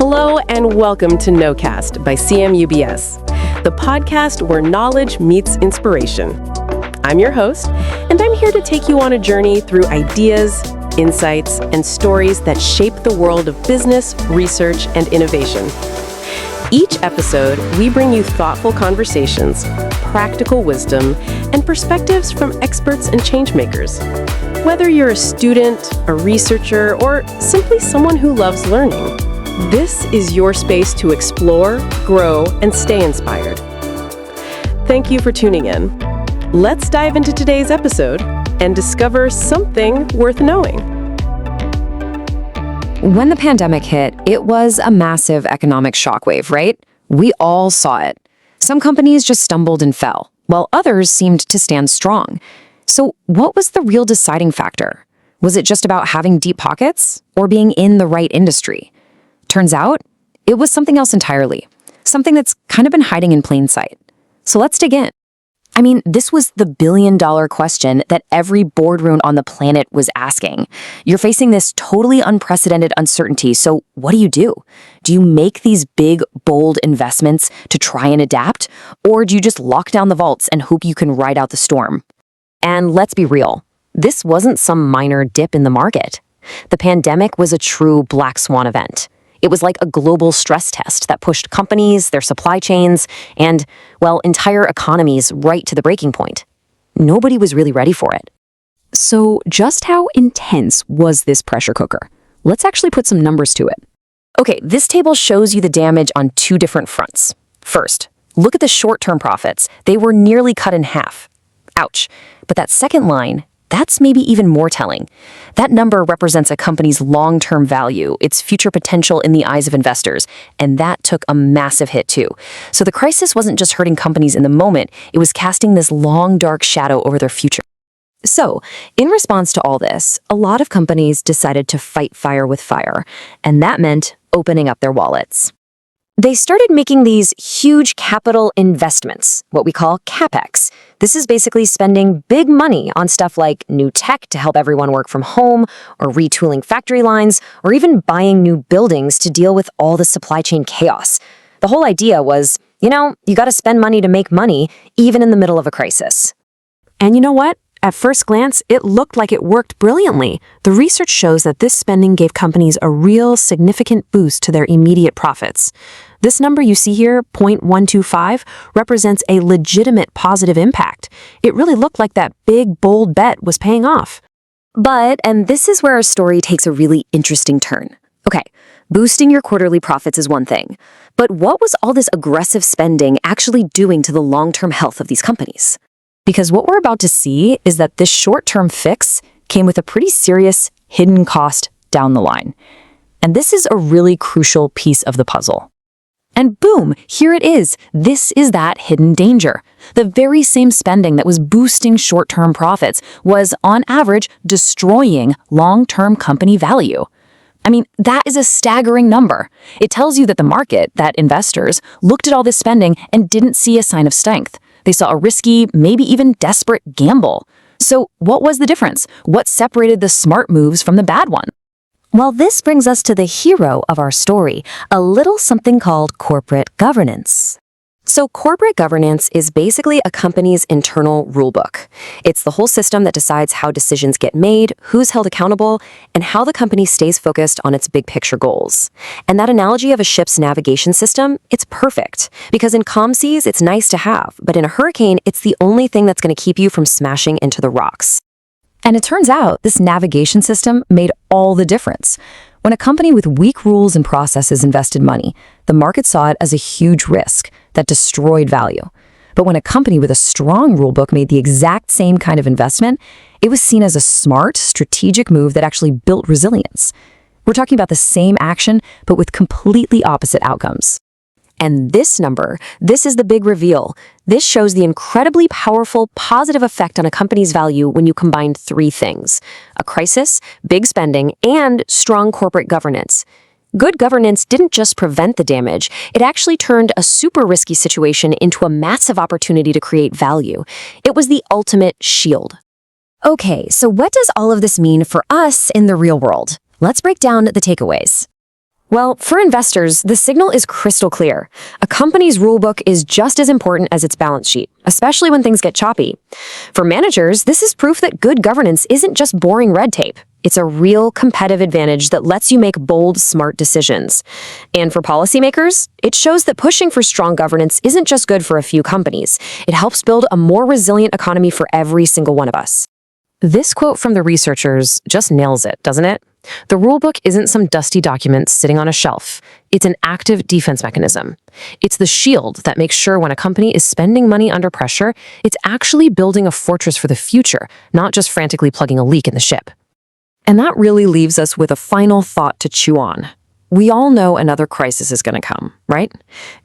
Hello and welcome to NoCast by CMUBS, the podcast where knowledge meets inspiration. I'm your host, and I'm here to take you on a journey through ideas, insights, and stories that shape the world of business, research, and innovation. Each episode, we bring you thoughtful conversations, practical wisdom, and perspectives from experts and changemakers. Whether you're a student, a researcher, or simply someone who loves learning, this is your space to explore, grow, and stay inspired. Thank you for tuning in. Let's dive into today's episode and discover something worth knowing. When the pandemic hit, it was a massive economic shockwave, right? We all saw it. Some companies just stumbled and fell, while others seemed to stand strong. So what was the real deciding factor? Was it just about having deep pockets or being in the right industry? Turns out, it was something else entirely, something that's kind of been hiding in plain sight. So let's dig in. I mean, this was the billion-dollar question that every boardroom on the planet was asking. You're facing this totally unprecedented uncertainty, so what do? Do you make these big, bold investments to try and adapt? Or do you just lock down the vaults and hope you can ride out the storm? And let's be real, this wasn't some minor dip in the market. The pandemic was a true black swan event. It was like a global stress test that pushed companies, their supply chains, and, well, entire economies right to the breaking point. Nobody was really ready for it. So just how intense was this pressure cooker? Let's actually put some numbers to it. Okay, this table shows you the damage on two different fronts. First, look at the short-term profits. They were nearly cut in half. Ouch. But that second line, that's maybe even more telling. That number represents a company's long-term value, its future potential in the eyes of investors, and that took a massive hit too. So the crisis wasn't just hurting companies in the moment, it was casting this long, dark shadow over their future. So, in response to all this, a lot of companies decided to fight fire with fire, and that meant opening up their wallets. They started making these huge capital investments, what we call CAPEX. This is basically spending big money on stuff like new tech to help everyone work from home, or retooling factory lines, or even buying new buildings to deal with all the supply chain chaos. The whole idea was, you got to spend money to make money, even in the middle of a crisis. And you know what? At first glance, it looked like it worked brilliantly. The research shows that this spending gave companies a real significant boost to their immediate profits. This number you see here, 0.125, represents a legitimate positive impact. It really looked like that big, bold bet was paying off. But, and this is where our story takes a really interesting turn. Okay, boosting your quarterly profits is one thing, but what was all this aggressive spending actually doing to the long-term health of these companies? Because what we're about to see is that this short-term fix came with a pretty serious hidden cost down the line. And this is a really crucial piece of the puzzle. And boom, here it is. This is that hidden danger. The very same spending that was boosting short-term profits was, on average, destroying long-term company value. I mean, that is a staggering number. It tells you that the market, that investors, looked at all this spending and didn't see a sign of strength. They saw a risky, maybe even desperate gamble. So what was the difference? What separated the smart moves from the bad one? Well, this brings us to the hero of our story, a little something called corporate governance. So corporate governance is basically a company's internal rulebook. It's the whole system that decides how decisions get made, who's held accountable, and how the company stays focused on its big picture goals. And that analogy of a ship's navigation system, it's perfect. Because in calm seas, it's nice to have, but in a hurricane, it's the only thing that's going to keep you from smashing into the rocks. And it turns out this navigation system made all the difference. When a company with weak rules and processes invested money, the market saw it as a huge risk that destroyed value. But when a company with a strong rulebook made the exact same kind of investment, it was seen as a smart, strategic move that actually built resilience. We're talking about the same action, but with completely opposite outcomes. And this number, this is the big reveal. This shows the incredibly powerful positive effect on a company's value when you combine three things: a crisis, big spending, and strong corporate governance. Good governance didn't just prevent the damage, it actually turned a super risky situation into a massive opportunity to create value. It was the ultimate shield. Okay, so what does all of this mean for us in the real world? Let's break down the takeaways. Well, for investors, the signal is crystal clear. A company's rulebook is just as important as its balance sheet, especially when things get choppy. For managers, this is proof that good governance isn't just boring red tape. It's a real competitive advantage that lets you make bold, smart decisions. And for policymakers, it shows that pushing for strong governance isn't just good for a few companies. It helps build a more resilient economy for every single one of us. This quote from the researchers just nails it, doesn't it? The rulebook isn't some dusty document sitting on a shelf. It's an active defense mechanism. It's the shield that makes sure when a company is spending money under pressure, it's actually building a fortress for the future, not just frantically plugging a leak in the ship. And that really leaves us with a final thought to chew on. We all know another crisis is going to come, right?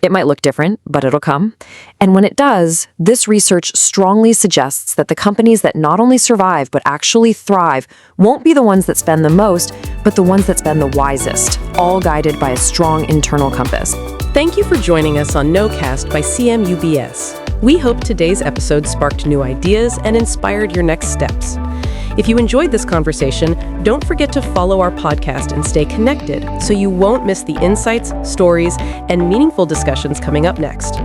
It might look different, but it'll come. And when it does, this research strongly suggests that the companies that not only survive but actually thrive won't be the ones that spend the most, but the ones that spend the wisest, all guided by a strong internal compass. Thank you for joining us on NoCast by CMUBS. We hope today's episode sparked new ideas and inspired your next steps. If you enjoyed this conversation, don't forget to follow our podcast and stay connected so you won't miss the insights, stories, and meaningful discussions coming up next.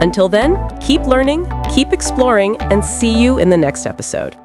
Until then, keep learning, keep exploring, and see you in the next episode.